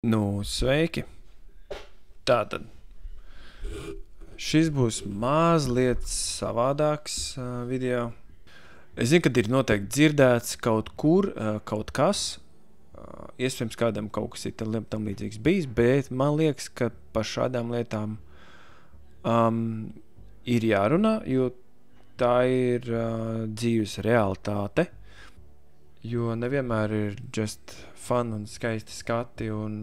Nu, sveiki! Tātad, šis būs mazliet savādāks video. Es zinu, ka ir noteikti dzirdēts kaut kur, kaut kas. Iespējams, kādam kaut kas ir tam līdzīgs bijis, bet man liekas, ka par šādām lietām ir jārunā, jo tā ir dzīves realitāte. Jo nevienmēr ir just fun un skaisti skati un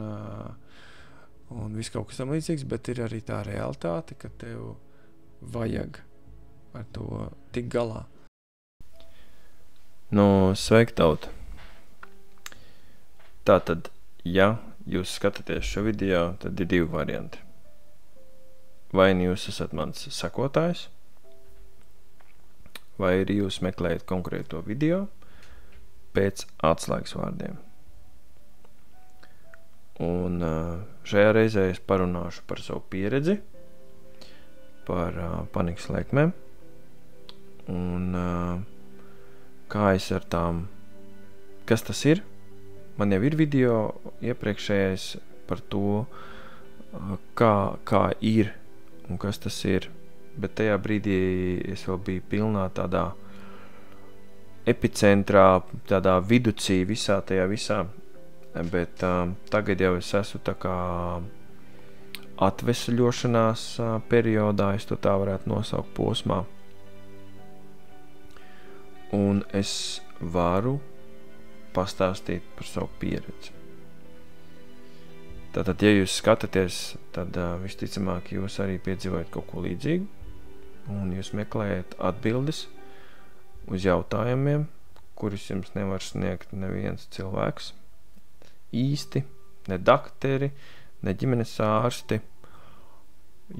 viss kaut kas tam līdzīgs, bet ir arī tā realitāte, ka tev vajag ar to tik galā. Nu, sveiki, tauta! Tātad, ja jūs skatāties šo video, tad ir divi varianti. Vai nu jūs esat mans sekotājs, vai arī jūs meklējat konkrēto video pēc atslēgas vārdiem. Un šajā reizē es parunāšu par savu pieredzi, par panikas lēkmēm un kā es ar tām, kas tas ir. Man jau ir video iepriekšējais par to, kā ir un kas tas ir, bet tajā brīdī es vēl biju pilnā tādā epicentrā, tādā viducī visā tajā visā, bet tagad jau es esmu tā kā atvesaļošanās periodā, es to tā varētu nosaukt posmā. Un es varu pastāstīt par savu pieredzi. Tātad, ja jūs skatāties, tad visticamāk jūs arī piedzīvojat kaut ko līdzīgu, un jūs meklējat atbildes uz jautājumiem, kurus jums nevar sniegt neviens cilvēks īsti, ne dakteri, ne ģimenes ārsti,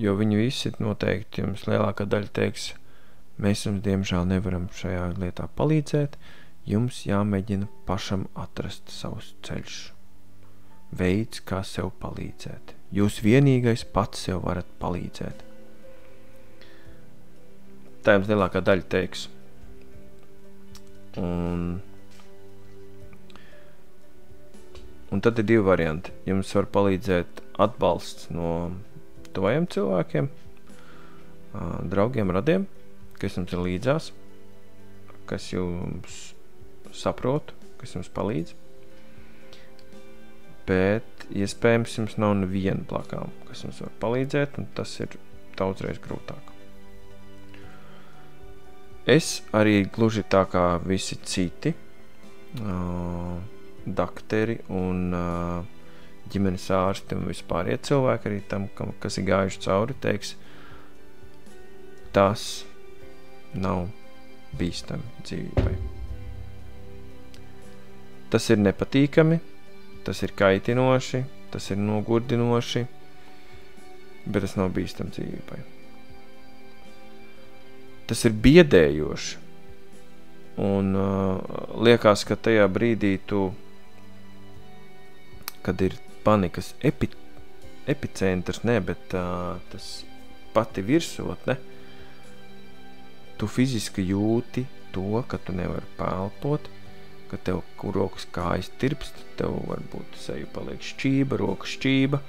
jo viņi visi noteikti jums lielākā daļa teiks, mēs jums diemžēl nevaram šajā lietā palīdzēt, jums jāmēģina pašam atrast savus ceļus. Veids, kā sev palīdzēt. Jūs vienīgais pats sev varat palīdzēt. Tā jums lielākā daļa teiks. Un tad ir divi varianti. Jums var palīdzēt atbalsts no tuvajiem cilvēkiem, draugiem, radiem, kas jums ir līdzās, kas jums saprot, kas jums palīdz. Bet iespējams jums nav neviena blakām, kas jums var palīdzēt, un tas ir daudzreiz grūtāk. Es arī gluži tā kā visi citi dakteri un ģimenes ārsti un vispārie cilvēki arī tam, kas ir gājuši cauri, teiks, tas nav bīstami dzīvībai. Tas ir nepatīkami, tas ir kaitinoši, tas ir nogurdinoši, bet tas nav bīstami dzīvībai. Tas ir biedējoši, un liekas, ka tajā brīdī kad ir panikas epicentrs, bet tas pati virsotne, tu fiziski jūti to, ka tu nevari pelpot, ka tev rokas kājas tirpst, tev varbūt seja paliek šķība, roka šķība,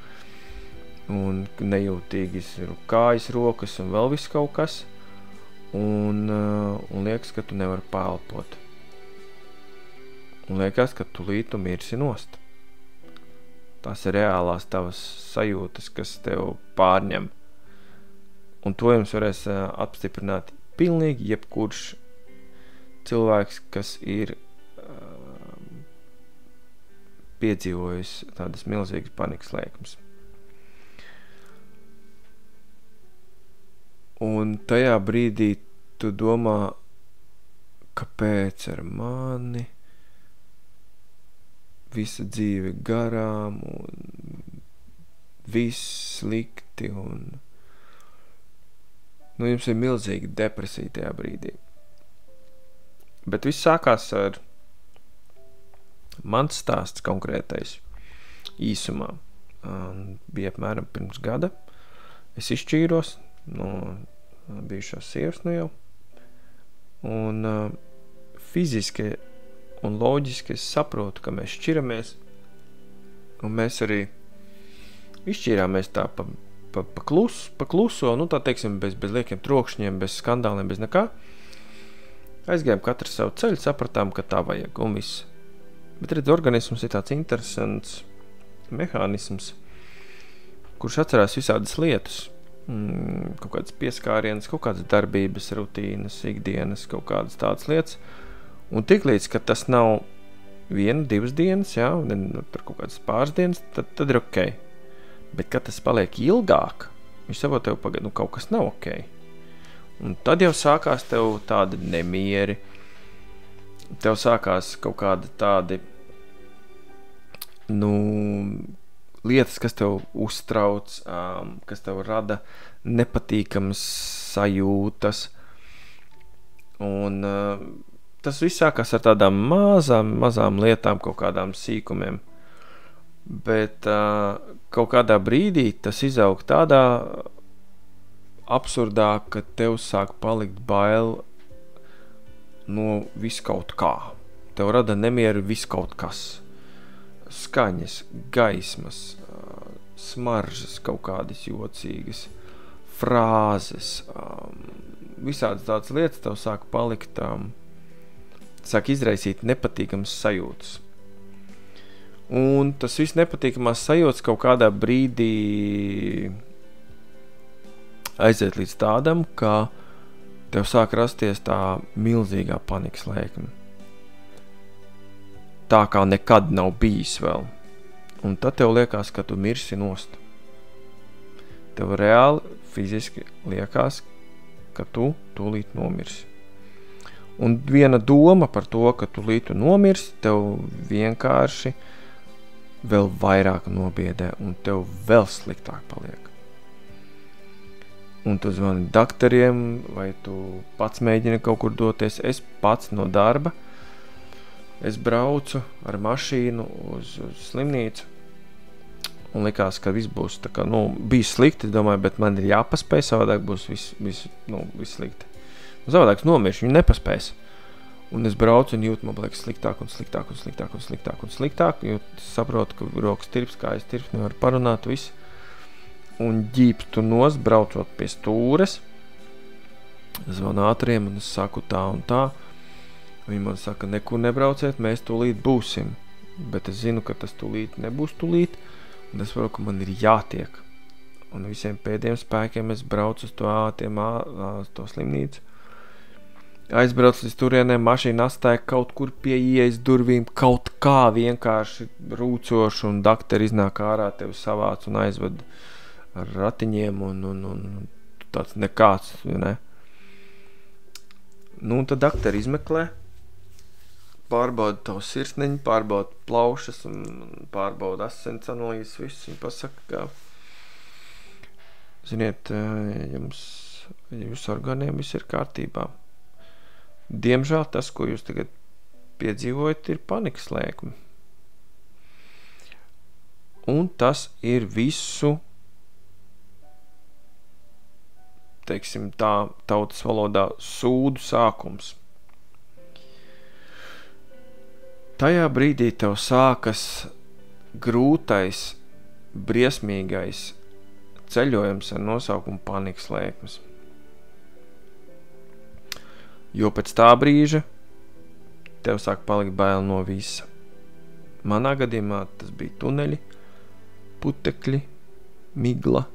un nejūtīgas ir kājas, rokas un vēl viss kaut kas, un liekas, ka tu nevari pelpot. Un liekas, ka tu lītu mirsi nost. Tās ir reālās tavas sajūtas, kas tev pārņem. Un to jums varēs apstiprināt pilnīgi jebkurš cilvēks, kas ir piedzīvojis tādas milzīgas panikas lēkmes. Un tajā brīdī tu domā, kāpēc ar mani visa dzīve garām un viss slikti un jums ir milzīga depresija tajā brīdī. Bet viss sākās ar mans stāsts konkrētais īsumā. Bija apmēram pirms gada. Es izšķīros no bijušās sievas jau. Un fiziski un loģiski es saprotu, ka mēs šķiramies, un mēs arī Izšķīrāmies tā pa kluso, nu tā teiksim, bez liekiem trokšņiem, bez skandāliem, bez nekā. Aizgājām katru savu ceļu, sapratām, ka tā vajag un viss. Bet redz, organisms ir tāds interesants mehānisms, kurš atcerās visādas lietas, kaut kādas pieskārienas, kaut kādas darbības, rutīnas, ikdienas, kaut kādas tādas lietas. Un tiklīdz, ka tas nav 1-2 dienas, jā, tur kaut kādas pāris dienas, tad ir ok. Bet, kad tas paliek ilgāk, viņš saprot tev pagad, nu kaut kas nav ok. Un tad jau sākās tev tādi nemieri, tev sākās kaut kādi tādi, nu, lietas, kas tev uztrauc, kas tev rada nepatīkamas sajūtas. Un tas viss sākās ar tādām mazām lietām, kaut kādām sīkumiem. Bet kaut kādā brīdī tas izaug tādā absurdā, ka tev sāk palikt bail no viskaut kā. Tev rada nemieru viskaut kas. Skaņas, gaismas, smaržas kaut kādas jocīgas, frāzes, visādas tādas lietas tev sāk palikt, sāk izraisīt nepatīkamas sajūtas. Un tas viss nepatīkamās sajūtas kaut kādā brīdī aiziet līdz tādam, ka tev sāk rasties tā milzīgā panikas lēkme. Tā kā nekad nav bijis vēl. Un tad tev liekas, ka tu mirsi nost. Tev reāli, fiziski liekas, ka tu tūlīt nomirsi. Un viena doma par to, ka tu lītu nomirsi, tev vienkārši vēl vairāk nobiedē un tev vēl sliktāk paliek. Un tu zvani daktariem, vai tu pats mēģini kaut kur doties. Es pats no darba, es braucu ar mašīnu uz slimnīcu un likās, ka viss būs tā kā, nu, bija slikti, es domāju, bet man ir jāpaspēj, savādāk būs viss slikti. Un savādāk es nomiršu, viņi nepaspēs. Un es braucu un jūtu, man liekas, sliktāk un sliktāk un sliktāk un sliktāk un sliktāk, jo saprotu, ka rokas tirps, kājas tirps, nevar parunāt, viss. Un ģīpstu nost, braucot pie stūres, zvanu ātriem un es saku tā un tā. Viņi man saka, nekur nebrauciet, mēs tūlīt būsim. Bet es zinu, ka tas tūlīt nebūs tūlīt, un es varu, ka man ir jātiek. Un visiem pēdējiem spēkiem es braucu uz to slimnīcu. Aizbraucu līdz turienēm, mašīna astāja kaut kur pie ieejas durvīm, kaut kā vienkārši rūcoši, un daktari iznāk ārā, tevi savāc un aizved ar ratiņiem, un tāds nekāds, ne? Nu, un tad daktari izmeklē, pārbauda tavu sirsniņu, pārbauda plaušas un pārbauda asins analīzes, viss. Viņi pasaka, ka, ziniet, jūsu orgāniem viss ir kārtībā. Diemžēl tas, ko jūs tagad piedzīvojat, ir panikas lēkme. Un tas ir visu, teiksim tā, tautas valodā sūdu sākums. Tajā brīdī tev sākas grūtais, briesmīgais ceļojums ar nosaukumu panikas lēkmes. Jo pēc tā brīža tev sāk palikt bail no visa. Manā gadījumā tas bija tuneļi, putekļi, migla,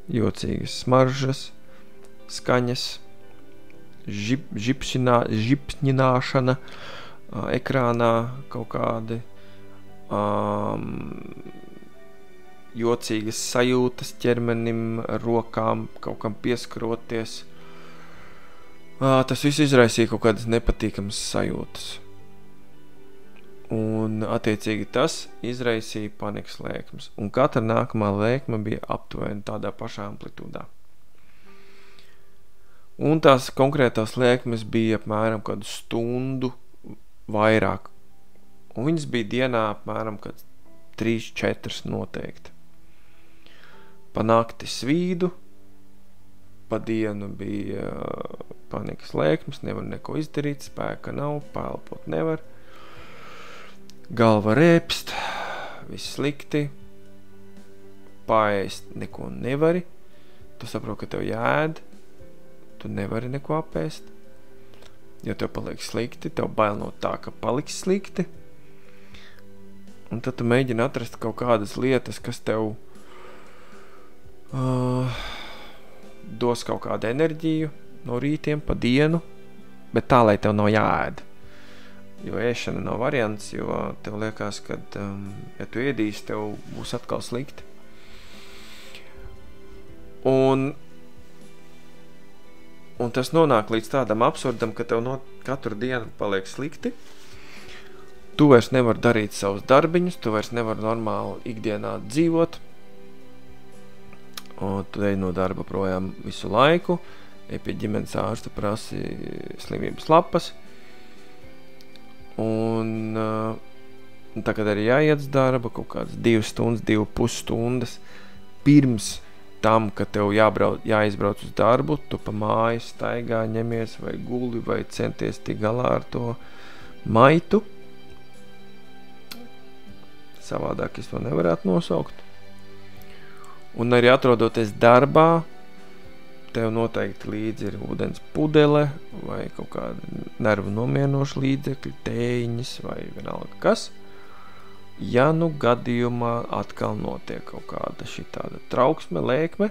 jocīgas smaržas, skaņas, žipšņināšana, ekrānā kaut kādi jocīgas sajūtas ķermenim, rokām, kaut kam pieskaroties. Tas viss izraisīja kaut kādas nepatīkamas sajūtas. Un attiecīgi tas izraisīja panikas lēkmes. Un katra nākamā lēkme bija aptuveni tādā pašā amplitūdā. Un tās konkrētās lēkmes bija apmēram kādu stundu vairāk. Un viņas bija dienā apmēram 3-4 noteikti. Pa nakti svīdu, pa dienu bija panikas lēkmes, nevar neko izdarīt, spēka nav, paelpot nevar. Galva rēpst, viss slikti. paēst neko nevari, tu saproti, ka tev jāēd, tu nevari neko apēst, jo tev paliek slikti, tev bail no tā, ka paliks slikti, un tad tu mēģini atrast kaut kādas lietas, kas tev dos kaut kādu enerģiju no rītiem pa dienu, bet tā, lai tev nav jāēd. Jo ēšana nav variants, jo tev liekas, ka, ja tu ēdīsi, tev būs atkal slikti. Un tas nonāk līdz tādam absurdam, ka tev katru dienu paliek slikti. Tu vairs nevar darīt savus darbiņus, tu vairs nevar normāli ikdienā dzīvot. Un tu ej no darba projām visu laiku, ej pie ģimenes ārsta, prasi slimības lapas. Un tagad arī jāiet uz darba kaut kādas 2 stundas, 2,5 stundas pirms tam, ka tev jāizbrauc uz darbu, tu pa māju staigā, ņemies vai guli, vai centies tik galā ar to maitu. Savādāk es to nevarētu nosaukt. Un arī atrodoties darbā, tev noteikti līdzi ir ūdens pudele vai kaut kāda nervu nomienoša līdzekļi, tējiņas vai vienalga kas. Ja nu gadījumā atkal notiek kaut kāda šitāda trauksme, lēkme,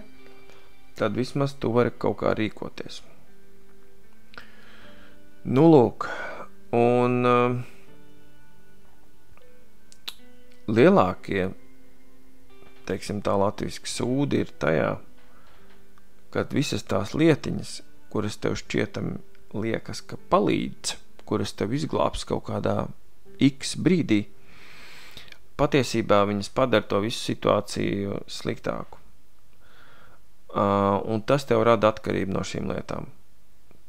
tad vismaz tu vari kaut kā rīkoties. Nu lūk, un lielākie, teiksim tā latviski sūdi ir tajā, kad visas tās lietiņas, kuras tev šķietam liekas, ka palīdz, kuras tev izglābs kaut kādā X brīdī, patiesībā viņas padara to visu situāciju sliktāku. Un tas tev rada atkarību no šīm lietām.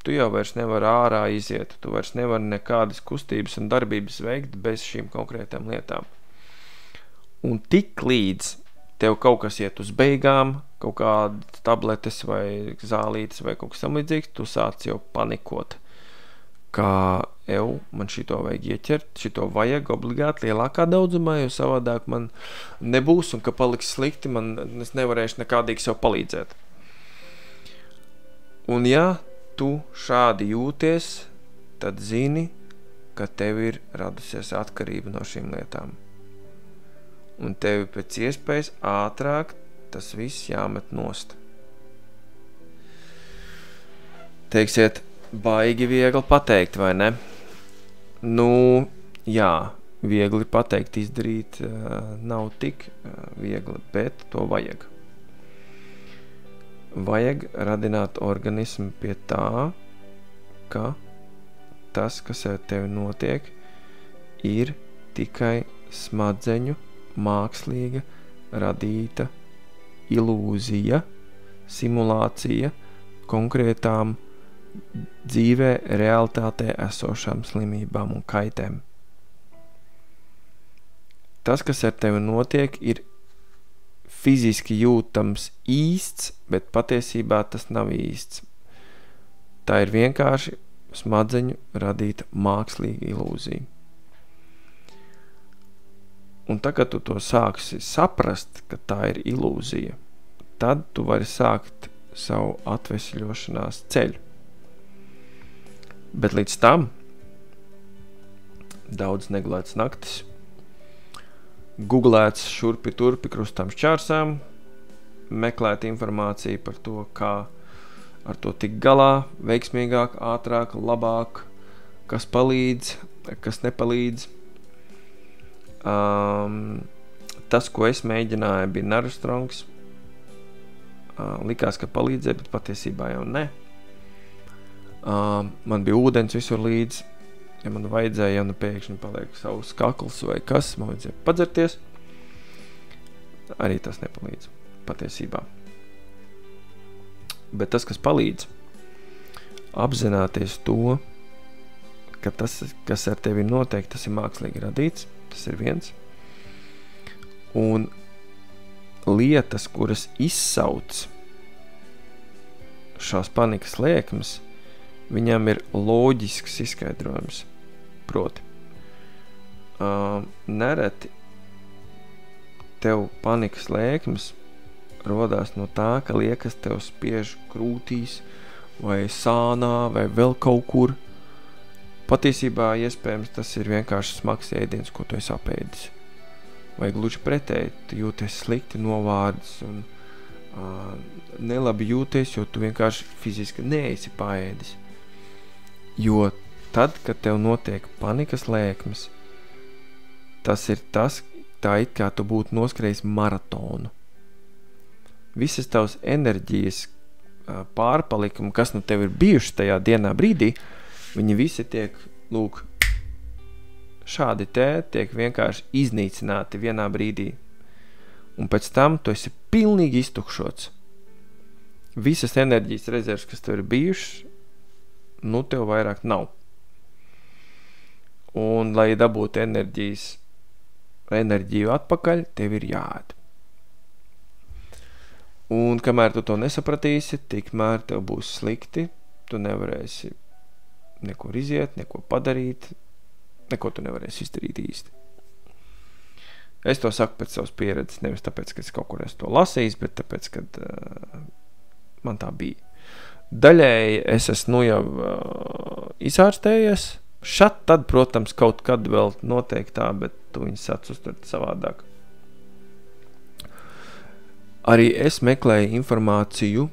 Tu jau vairs nevar ārā iziet, tu vairs nevar nekādas kustības un darbības veikt bez šīm konkrētām lietām. Un tik līdz tev kaut kas iet uz beigām, kaut kādas tabletes vai zālītes vai kaut kas samlīdzīgs, tu sāc jau panikot, kā man šito vajag ieķert, šito vajag obligāti lielākā daudzumā, jo savādāk man nebūs un ka paliks slikti, es nevarēšu nekādīgi sev palīdzēt. Un ja tu šādi jūties, tad zini, ka tev ir radusies atkarība no šīm lietām. Un tevi pēc iespējas ātrāk tas viss jāmet nost. Teiksiet, baigi viegli pateikt, vai ne? Nu, jā, viegli pateikt, izdarīt nav tik viegli, bet to vajag. Vajag radināt organismu pie tā, ka tas, kas ar tevi notiek, ir tikai smadzeņu mākslīga radīta ilūzija, simulācija konkrētām dzīvē, realitātē esošām slimībām un kaitēm. Tas, kas ar tevi notiek, ir fiziski jūtams īsts, bet patiesībā tas nav īsts. Tā ir vienkārši smadzeņu radīta mākslīga ilūzija. Un tagad tu to sāksi saprast, ka tā ir ilūzija, tad tu vari sākt savu atvesļošanās ceļu. Bet līdz tam daudz negulēts naktis, googlēts šurpi turpi krustām šķārsām, meklēt informāciju par to, kā ar to tik galā, veiksmīgāk, ātrāk, labāk, kas palīdz, kas nepalīdz. Tas, ko es mēģināju, bija Nervstrongs. Likās, ka palīdzēja, bet patiesībā jau ne. Man bija ūdens visur līdz. Ja man vajadzēja, ja nu pēkšņi paliek savs kakls vai kas, man vajadzēja padzerties. Arī tas nepalīdz patiesībā. Bet tas, kas palīdz, apzināties to, ka tas, kas ar tevi notiek, tas ir mākslīgi radīts. Tas ir viens. Un lietas, kuras izsauc šās panikas lēkmes, viņam ir loģisks izskaidrojums. Proti, nereti tev panikas lēkmes rodās no tā, ka liekas tev spiež krūtīs vai sānā vai vēl kaut kur. Patiesībā iespējams tas ir vienkārši smags ēdiens, ko tu esi apēdis. Vai gluži pretēji, tu jūties slikti, novārds un nelabi jūties, jo tu vienkārši fiziski neesi paēdis. Jo tad, kad tev notiek panikas lēkmes, tas ir tas, tā it kā tu būtu noskrējis maratonu. Visas tavas enerģijas pārpalikumi, kas nu tev ir bijuši tajā dienā brīdī, viņi visi tiek, lūk, šādi tiek vienkārši iznīcināti vienā brīdī. Un pēc tam tu esi pilnīgi iztukšots. Visas enerģijas rezerves, kas tev ir bijušas, nu tev vairāk nav. Un, lai dabūtu enerģiju atpakaļ, tev ir jāēd. Un, kamēr tu to nesapratīsi, tikmēr tev būs slikti, tu nevarēsi neko iziet, neko padarīt, neko tu nevarēsi izdarīt īsti. Es to saku pēc savas pieredzes, nevis tāpēc, ka es kaut kur esmu to lasījis, bet tāpēc, ka man tā bija. Daļēji es esmu jau izārstējies, tad, protams, kaut kad vēl noteikti tā, bet tu viņus sāc uztvert savādāk. Arī es meklēju informāciju,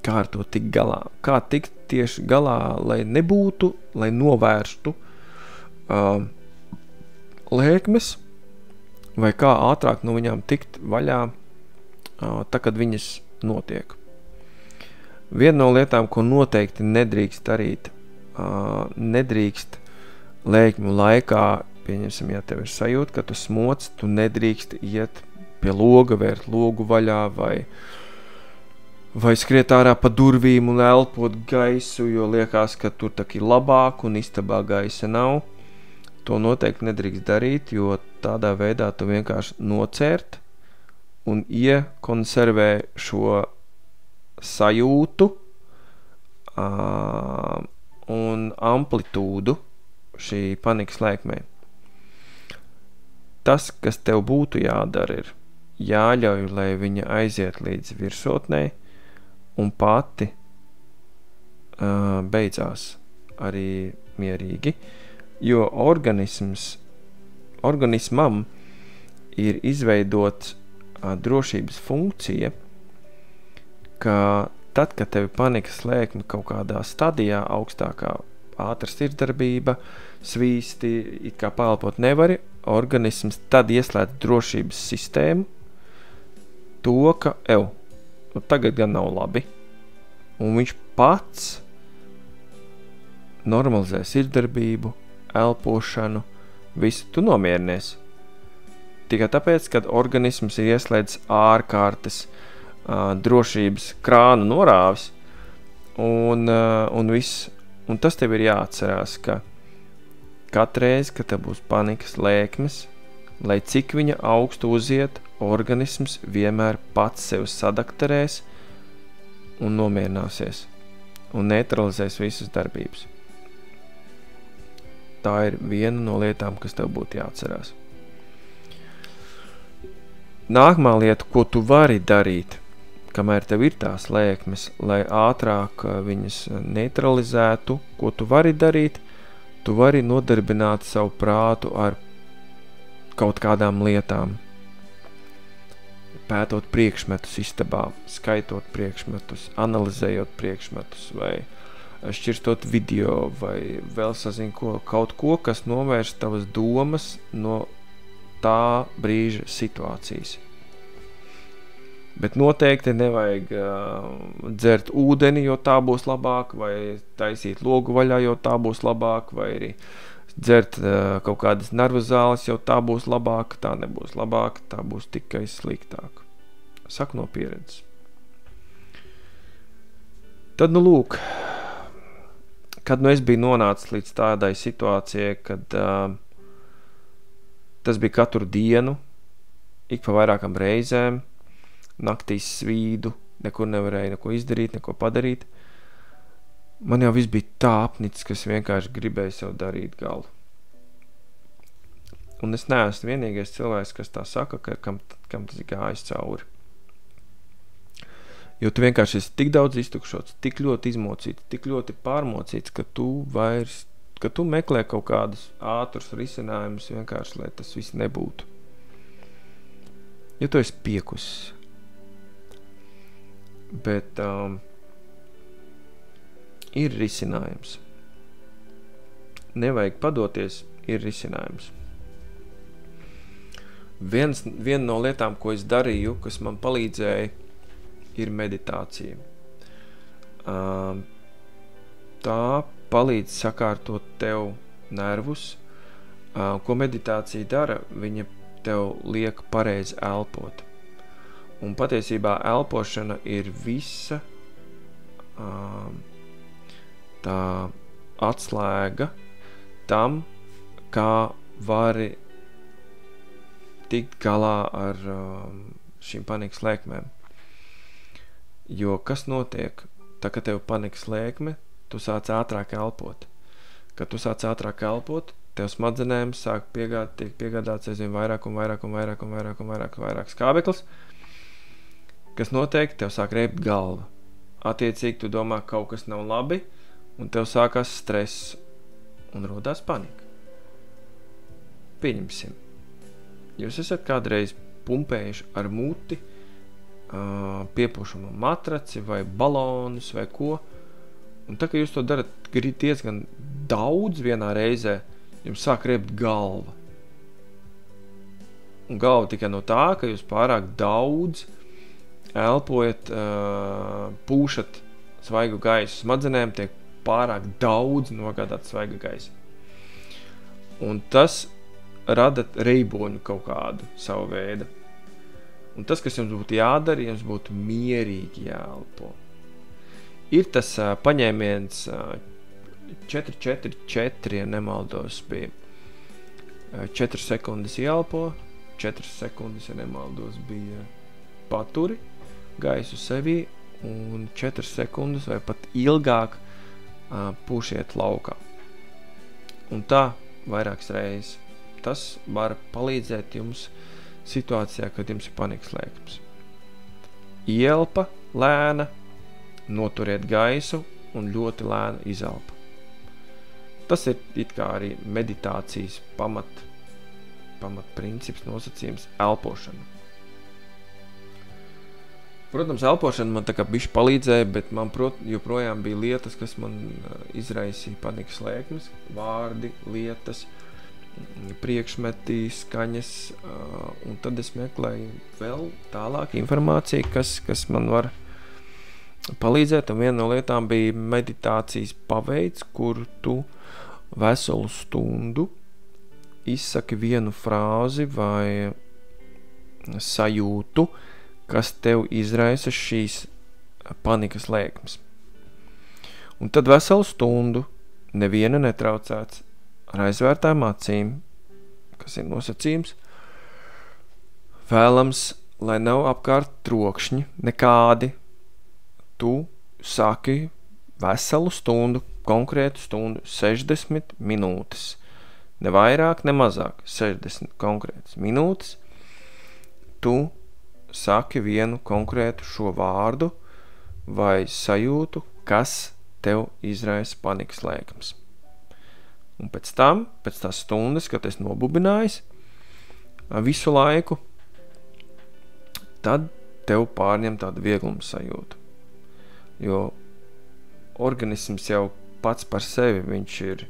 kā ar to tikt galā. Kā tikt tieši galā, lai nebūtu, lai novērstu lēkmes, vai kā ātrāk no viņām tikt vaļā, tā, kad viņas notiek. Viena no lietām, ko noteikti nedrīkst darīt, nedrīkst lēkņu laikā, pieņemsim, ja tev ir sajūta, ka tu smoc, tu nedrīkst iet pie loga, vērt logu vaļā, vai skriet ārā pa durvīm un elpot gaisu, jo liekas, ka tur tak ir labāk un istabā gaisa nav. To noteikti nedrīkst darīt, jo tādā veidā tu vienkārši nocērt un iekonservē šo sajūtu un amplitūdu šī panikas lēkmē. Tas, kas tev būtu jādara, ir jāļauj, lai viņa aiziet līdz virsotnei un pati beidzās arī mierīgi, jo organismam ir izveidot drošības funkcija, ka tad, kad tev panikas lēkme kaut kādā stadijā augstākā ātra sirdsdarbība, svīsti, it kā paelpot nevari, organisms tad ieslēdz drošības sistēmu, to, ka tagad gan nav labi, un viņš pats normalizē sirdsdarbību, elpošanu, visu, tu nomierinies. Tikai tāpēc, kad organisms ir ieslēdzis ārkārtas drošības krānu norāvis un viss. Un tas tev ir jāatcerās, ka katreiz, kad tev būs panikas lēkmes, lai cik viņa augstu uziet, organisms vienmēr pats sev sadakterēs un nomierināsies un neutralizēs visas darbības. Tā ir viena no lietām, kas tev būtu jāatcerās. Nākamā lieta, ko tu vari darīt, kamēr tev ir tās lēkmes, lai ātrāk viņas neutralizētu, ko tu vari darīt, tu vari nodarbināt savu prātu ar kaut kādām lietām. Pētot priekšmetus istabā, skaitot priekšmetus, analizējot priekšmetus vai šķirstot video vai vēl sazin kaut ko, kas novērš tavas domas no tā brīža situācijas. Bet noteikti nevajag dzert ūdeni, jo tā būs labāk, vai taisīt logu vaļā, jo tā būs labāk, vai arī dzert kaut kādas nervu zāles, jo tā būs labāk, tā nebūs labāk, tā būs tikai sliktāk. Saku no pieredzes. Tad, nu lūk, kad nu es biju nonācis līdz tādai situācijai, kad tas bija katru dienu, ik pa vairākam reizēm, naktīs svīdu, nekur nevarēja neko izdarīt, neko padarīt. Man jau viss bija tā apnicis, ka es vienkārši gribēju sev darīt galu. Un es neesmu vienīgais cilvēks, kas tā saka, ka kam tas gājis cauri. Jo tu vienkārši esi tik daudz iztukšots, tik ļoti izmocīts, tik ļoti pārmocīts, ka tu meklē kaut kādus ātrus risinājumus vienkārši, lai tas viss nebūtu. Jo tu esi piekusis. Bet ir risinājums. Nevajag padoties, ir risinājums. Viena no lietām, ko es darīju, kas man palīdzēja, ir meditācija. Tā palīdz sakārtot tev nervus. Ko meditācija dara? Viņa tev liek pareizi elpot. Un patiesībā elpošana ir visa tā atslēga tam, kā vari tikt galā ar šīm panikas lēkmēm. Jo kas notiek? Tā, kad tev panikas lēkme, tu sāc ātrāk elpot. Kad tu sāc ātrāk elpot, tev smadzenēm sāk tiek piegādāts aizvien vairāk skābeklis. Kas notiek? Tev sāk reibt galva. Attiecīgi tu domā, ka kaut kas nav labi, un tev sākās stress, un rodās panika. Pieņemsim. Jūs esat kādreiz pumpējuši ar muti piepušamo matraci vai balonus vai ko, un tā, ka jūs to darat diezgan daudz vienā reizē, jums sāk riept galva. Un galva tikai no tā, ka jūs pārāk daudz elpojat, pūšat svaigu gaisu. Smadzenēm tiek pārāk daudz nogādāt svaiga gaisa. Un tas rada reiboņu kaut kādu savu veidu. Un tas, kas jums būtu jādara, jums būtu mierīgi jāelpo. Ir tas paņēmiens 4-4-4, ja nemaldos, bija 4 sekundes jāelpo, 4 sekundes, ja nemaldos, bija paturi gaisu sevī, un 4 sekundes vai pat ilgāk pūšiet laukā. Un tā vairākas reizes. Tas var palīdzēt jums situācijā, kad jums ir panikas lēkmes. Ielpa lēna, noturiet gaisu un ļoti lēna izelpa. Tas ir it kā arī meditācijas pamat princips, nosacījums elpošana. Protams, elpošana man tā kā bišķi palīdzēja, bet man joprojām bija lietas, kas man izraisīja panikas lēkmes, vārdi, lietas, priekšmetī, skaņas, un tad es meklēju vēl tālāk informāciju, kas man var palīdzēt, un viena no lietām bija meditācijas paveids, kur tu veselu stundu izsaki vienu frāzi vai sajūtu, kas tev izraisa šīs panikas lēkmes. Un tad veselu stundu neviena netraucēts ar aizvērtām acīm, kas ir nosacījums, vēlams, lai nav apkārt trokšņi, nekādi, tu saki veselu stundu, konkrētu stundu, 60 minūtes, ne vairāk, ne mazāk, 60 konkrētas minūtes, tu saki vienu konkrētu šo vārdu vai sajūtu, kas tev izraisa panikas lēkmes. Un pēc tās stundas, kad es nobubinājis visu laiku, tad tev pārņem tādu vieglumu sajūtu. Jo organisms jau pats par sevi, viņš ir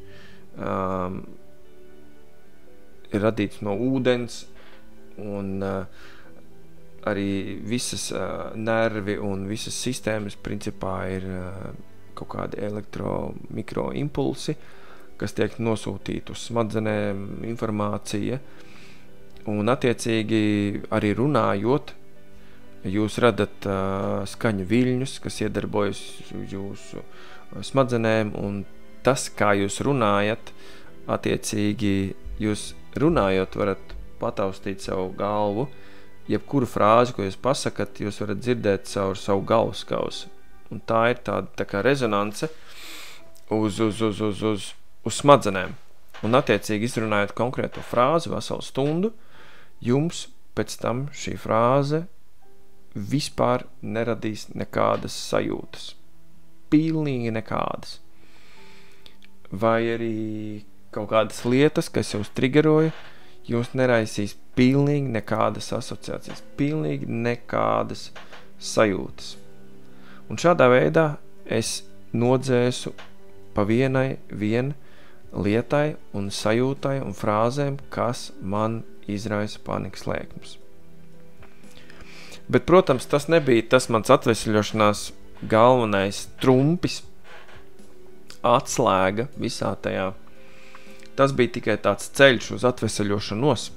radīts no ūdens, un arī visas nervi un visas sistēmas principā ir kaut kādi mikroimpulsi, kas tiek nosūtīti uz smadzenēm, informācija, un attiecīgi arī runājot, jūs radat skaņu viļņus, kas iedarbojas jūsu smadzenēm, un tas, kā jūs runājat, attiecīgi jūs runājot varat pataustīt savu galvu, jebkuru frāzi, ko jūs pasakat, jūs varat dzirdēt caur savu galvas kausu. Un tā ir tāda tā kā rezonance uz smadzenēm. Un attiecīgi izrunājot konkrēto frāzi veselu stundu, jums pēc tam šī frāze vispār neradīs nekādas sajūtas. Pilnīgi nekādas. Vai arī kaut kādas lietas, kas jūs triggeroja, jūs neraisīs pilnīgi nekādas asociācijas, pilnīgi nekādas sajūtas. Un šādā veidā es nodzēsu pa vienai lietai un sajūtai un frāzēm, kas man izraisa panikas lēkmes. Bet, protams, tas nebija tas mans atvesļošanās galvenais trumpis, atslēga visā tajā. Tas bija tikai tāds ceļš uz atveseļošanos.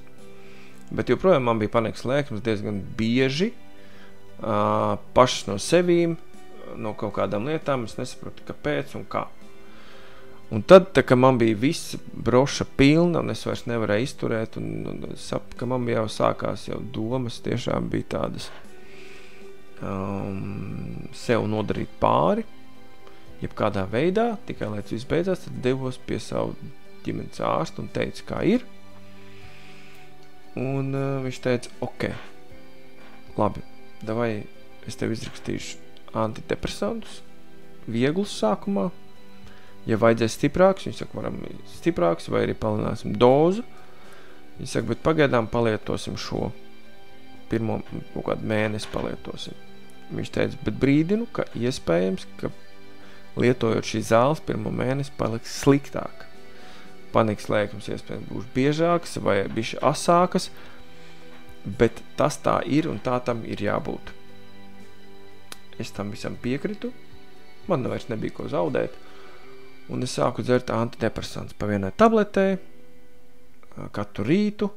Bet joprojām man bija panikas lēkmes diezgan bieži, pašas no sevīm, no kaut kādām lietām, es nesaprotu, kāpēc un kā. Un tad, ka man bija viss broša pilna, un es vairs nevarēju izturēt, un sapratu, ka man jau sākās jau domas, tiešām bija tādas sev nodarīt pāri, jebkādā veidā, tikai lai viss beidzās, tad devos pie savu ģimenes ārstu un teicu, kā ir. Un viņš teica, ok, labi, davai es tev izrakstīšu antidepresantus, vieglus sākumā. Ja vajadzēs stiprāks, viņš saka, varam stiprāks, vai arī palielināsim dozu. Viņš saka, bet pagaidām palietosim šo. Pirmo kaut kādu mēnesi palietosim. Viņš teica, bet brīdinu, ka iespējams, ka lietojot šī zāles pirmo mēnesi paliks sliktāk. Panikas lēkmes iespējams būs biežākas vai bišķi asākas, bet tas tā ir un tā tam ir jābūt. Es tam visam piekritu, man vairs nebija ko zaudēt, un es sāku dzert antidepresants pa vienai tabletē, katru rītu,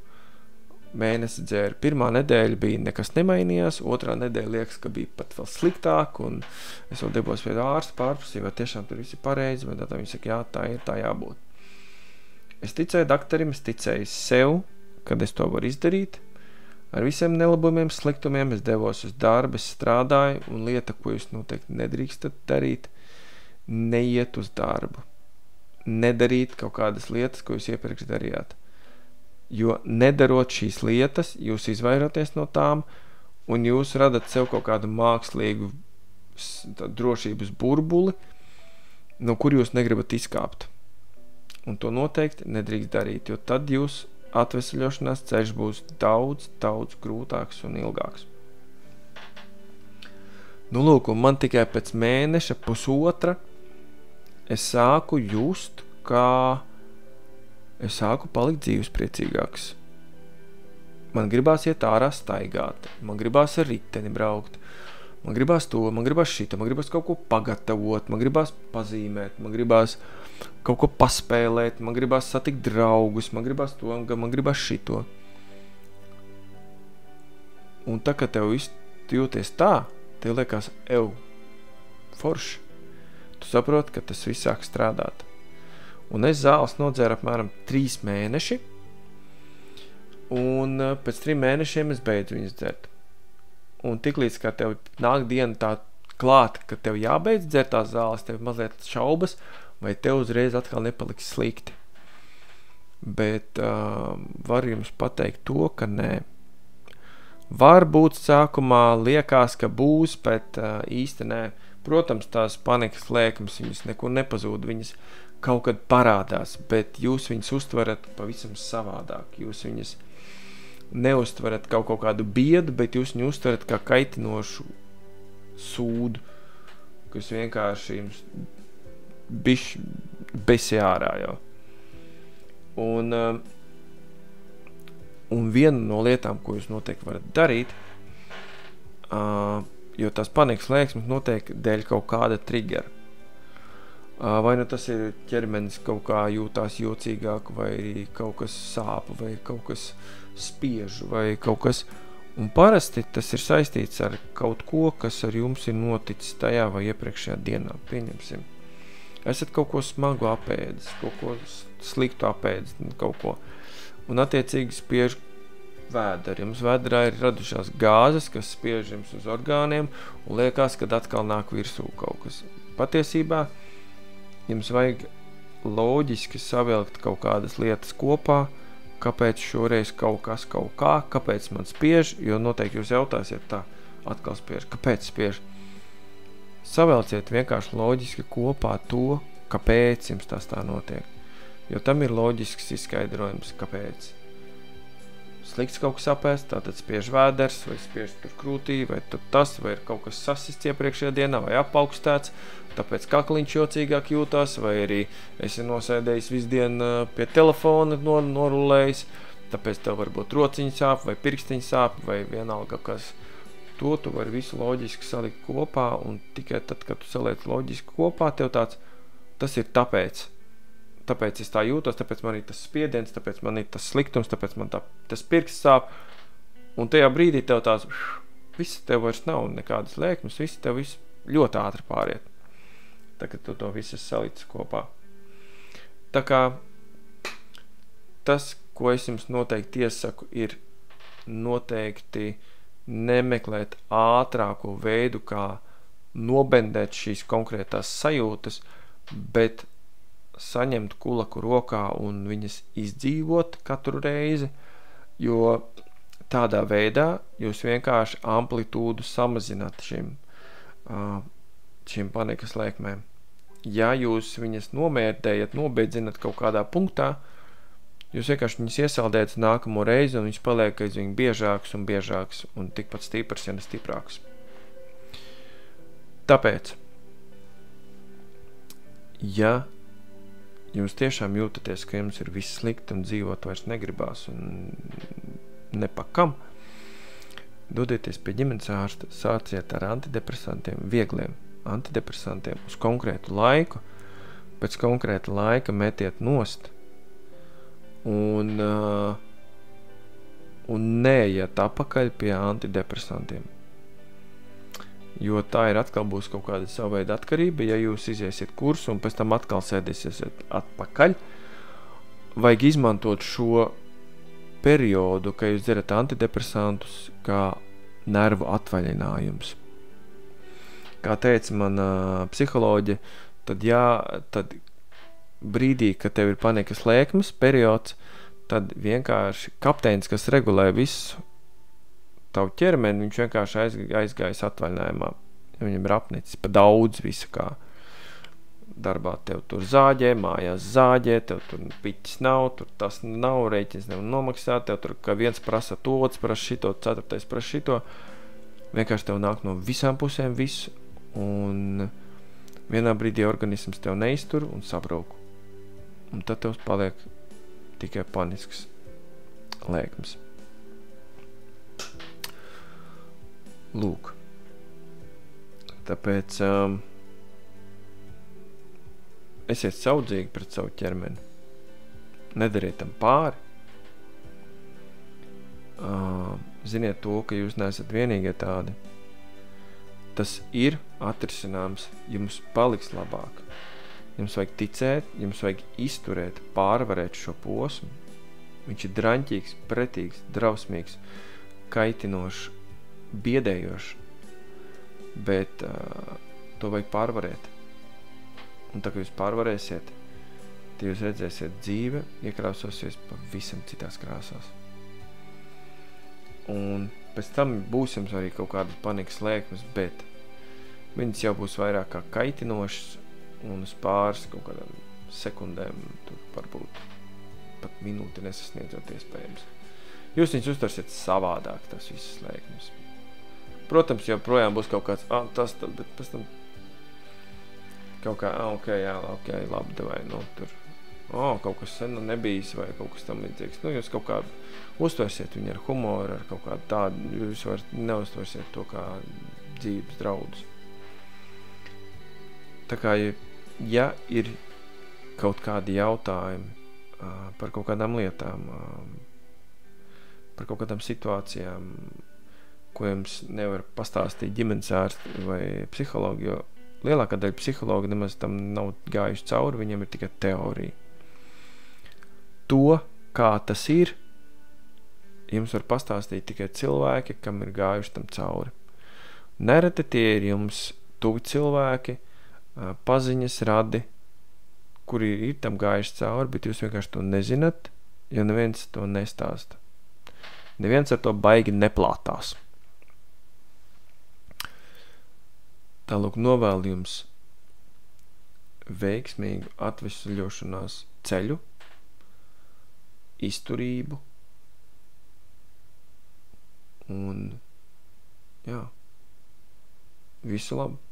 mēnesi dzēru. Pirmā nedēļa bija nekas nemainījās, otrā nedēļa liekas, ka bija pat vēl sliktāk, un es vēl devos pie ārsta pārprasīju, vai tiešām tur viss ir pareizi, vai tā viņi saka, jā, tā ir, tā jābūt. Es ticēju daktarim, es ticēju sev, kad es to varu izdarīt. Ar visiem nelabumiem, sliktumiem es devos uz darbu, es strādāju, un lieta, ko jūs noteikti nedrīkstat darīt, neiet uz darbu. Nedarīt kaut kādas lietas, ko jūs iepriekš darījāt. Jo nedarot šīs lietas, jūs izvairoties no tām, un jūs radat sev kaut kādu mākslīgu drošības burbuli, no kur jūs negribat izkāpt. Un to noteikti nedrīkst darīt, jo tad jūs atvesaļošanās ceļš būs daudz, daudz grūtāks un ilgāks. Nu, lūk, un man tikai pēc mēneša, pusotra, es sāku just, kā es sāku palikt dzīvespriecīgāks. Man gribās iet ārā staigāt, man gribās ar riteni braukt, man gribās to, man gribās šito, man gribās kaut ko pagatavot, man gribās pazīmēt, man gribās kaut ko paspēlēt, man gribās satikt draugus, man gribās to, man gribās šito. Un tā, kad tev jūties tā, tev liekas, forši. Tu saproti, ka tas viss sāk strādāt. Un es zāles nodzēru apmēram 3 mēneši, un pēc 3 mēnešiem es beidzu viņas dzert. Un tiklīdz, kā tev nāk diena tā klāt, ka tev jābeidz dzert tās zāles, tev mazliet šaubas, vai tev uzreiz atkal nepaliks slikti. Bet varu jums pateikt to, ka nē. Varbūt sākumā liekas, ka būs, bet īsti nē. Protams, tās panikas lēkmes, viņas nekur nepazūd, viņas kaut kad parādās, bet jūs viņas uztverat pavisam savādāk. Jūs viņas neuztverat kaut kādu biedu, bet jūs viņu uztverat kā kaitinošu sūdu, kas vienkārši jums besi ārā jau. Un viena no lietām, ko jūs noteikti varat darīt, jo tās panikas lēksmes notiek dēļ kaut kāda triggera. Vai nu tas ir ķermenis kaut kā jūtās jocīgāk, vai kaut kas sāpa, vai kaut kas spiež, vai kaut kas. Un parasti tas ir saistīts ar kaut ko, kas ar jums ir noticis tajā vai iepriekšējā dienā, pieņemsim. Esat kaut ko smagu apēdis, kaut ko sliktu apēdis, kaut ko. Un attiecīgi spiež vēderi. Jums vēderā ir radušās gāzes, kas spiež jums uz orgāniem, un liekas, kad atkal nāk virsū kaut kas. Patiesībā jums vajag loģiski savilkt kaut kādas lietas kopā, kāpēc šoreiz kaut kas kaut kā, kāpēc man spiež, jo noteikti jūs jautāsiet tā, atkal spiež. Kāpēc spiež? Savelciet vienkārši loģiski kopā to, kāpēc jums tas tā notiek. Jo tam ir loģisks izskaidrojums, kāpēc. Slikts kaut kas apēst, tātad spiež vēders, vai spiež tur krūtī, vai tur tas, vai ir kaut kas sasists iepriekšējā dienā, vai apaugstēts, tāpēc kakliņš jocīgāk jūtās, vai arī esi nosēdējis visu dienu pie telefona norulējis, tāpēc tev varbūt rociņa sāp, vai pirkstiņa sāp, vai vienalga kas. To tu vari visu loģiski salikt kopā, un tikai tad, kad tu saliec loģiski kopā, tev tāds, tas ir tāpēc. Tāpēc es tā jūtos, tāpēc man ir tas spiediens, tāpēc man ir tas sliktums, tāpēc man tas pirksts sāp. Un tajā brīdī tev tās, viss tev vairs nav nekādas lēkmes, viss tev viss ļoti ātri pāriet. Tā, kad tu to visu salicis kopā. Tā kā tas, ko es jums noteikti iesaku, ir noteikti nemeklēt ātrāko veidu, kā nobendēt šīs konkrētās sajūtas, bet saņemt kulaku rokā un viņas izdzīvot katru reizi, jo tādā veidā jūs vienkārši amplitūdu samazināt šīm panikas lēkmēm. Ja jūs viņas nomērdējat, nobedzinat kaut kādā punktā, jūs vienkārši viņas iesaldējat nākamo reizi, un viņas paliek aizvien biežāks un biežāks, un tikpat stiprs, ja ne stiprāks. Tāpēc, ja jūs tiešām jūtaties, ka jums ir viss slikti un dzīvot vairs negribās un nepakam, dodieties pie ģimenes ārsta, sāciet ar antidepresantiem, viegliem antidepresantiem uz konkrētu laiku, pēc konkrēta laika metiet nost un neiet apakaļ pie antidepresantiem. Jo tā ir atkal būs kaut kāda sava veida atkarība, ja jūs iziesiet kursu un pēc tam atkal sēdēsiet atpakaļ. Vajag izmantot šo periodu, ka jūs dzerat antidepresantus kā nervu atvaļinājums. Kā teica mana psiholoģe, tad brīdī, kad tev ir panikas lēkmes periods, tad vienkārši kapteinis, kas regulē visu tavu ķermeni, viņš vienkārši aizgājis atvaļinājumā. Viņam ir apnicis pa daudz visu, kā darbā tev tur zāģē, mājās zāģē, tev tur piķis nav, tur tas nav, rēķins nevar nomaksāt, tev tur, ka viens prasa to, otrs prasa šito, ceturtais prasa šito. Vienkārši tev nāk no visām pusēm visu, un vienā brīdī organisms tev neiztur un sabrauku. Un tad tev paliek tikai panisks lēkmes. Lūk. Tāpēc esiet saudzīgi pret savu ķermeni. Nedariet tam pāri. Ziniet to, ka jūs neesat vienīgie tādi. Tas ir atrisināms, jums paliks labāk. Jums vajag ticēt, jums vajag izturēt, pārvarēt šo posmu. Viņš ir draņķīgs, pretīgs, drausmīgs, kaitinošs, biedējošs, bet to vajag pārvarēt. Un tā, ka jūs pārvarēsiet, tad jūs redzēsiet dzīve, iekrāsosies pavisam citās krāsās. Un pēc tam būs jums arī kaut kādas panikas lēkmes, bet viņas jau būs vairāk kā kaitinošas un uz pāris kaut kādām sekundēm, tur varbūt pat minūti nesasniedzot iespējams. Jūs viņus uztversiet savādāk, tas visas lēkmes. Protams, joprojām būs kaut kāds, bet pēc tam kaut kā, labi, davai, tur, kaut kas sen nebijis vai kaut kas tam līdzīgs. Jūs kaut kā uztversiet viņu ar humoru, ar kaut kādu tādu, jūs neuztversiet to kā dzīves draudus. Tā kā, ja ir kaut kādi jautājumi par kaut kādām lietām, par kaut kādām situācijām, ko jums nevar pastāstīt ģimenes ārsti vai psihologi, jo lielākā daļa psihologi nemaz tam nav gājuši cauri, viņiem ir tikai teorija. To, kā tas ir, jums var pastāstīt tikai cilvēki, kam ir gājuši tam cauri. Nereti tie ir jums tuvi cilvēki, paziņas, radi, kuri ir tam gājuši cauri, bet jūs vienkārši to nezināt, jo neviens to nestāsta. Neviens ar to baigi neplātās. Tālūk novēlu jums veiksmīgu atvesļošanās ceļu, izturību un, jā, visu labu!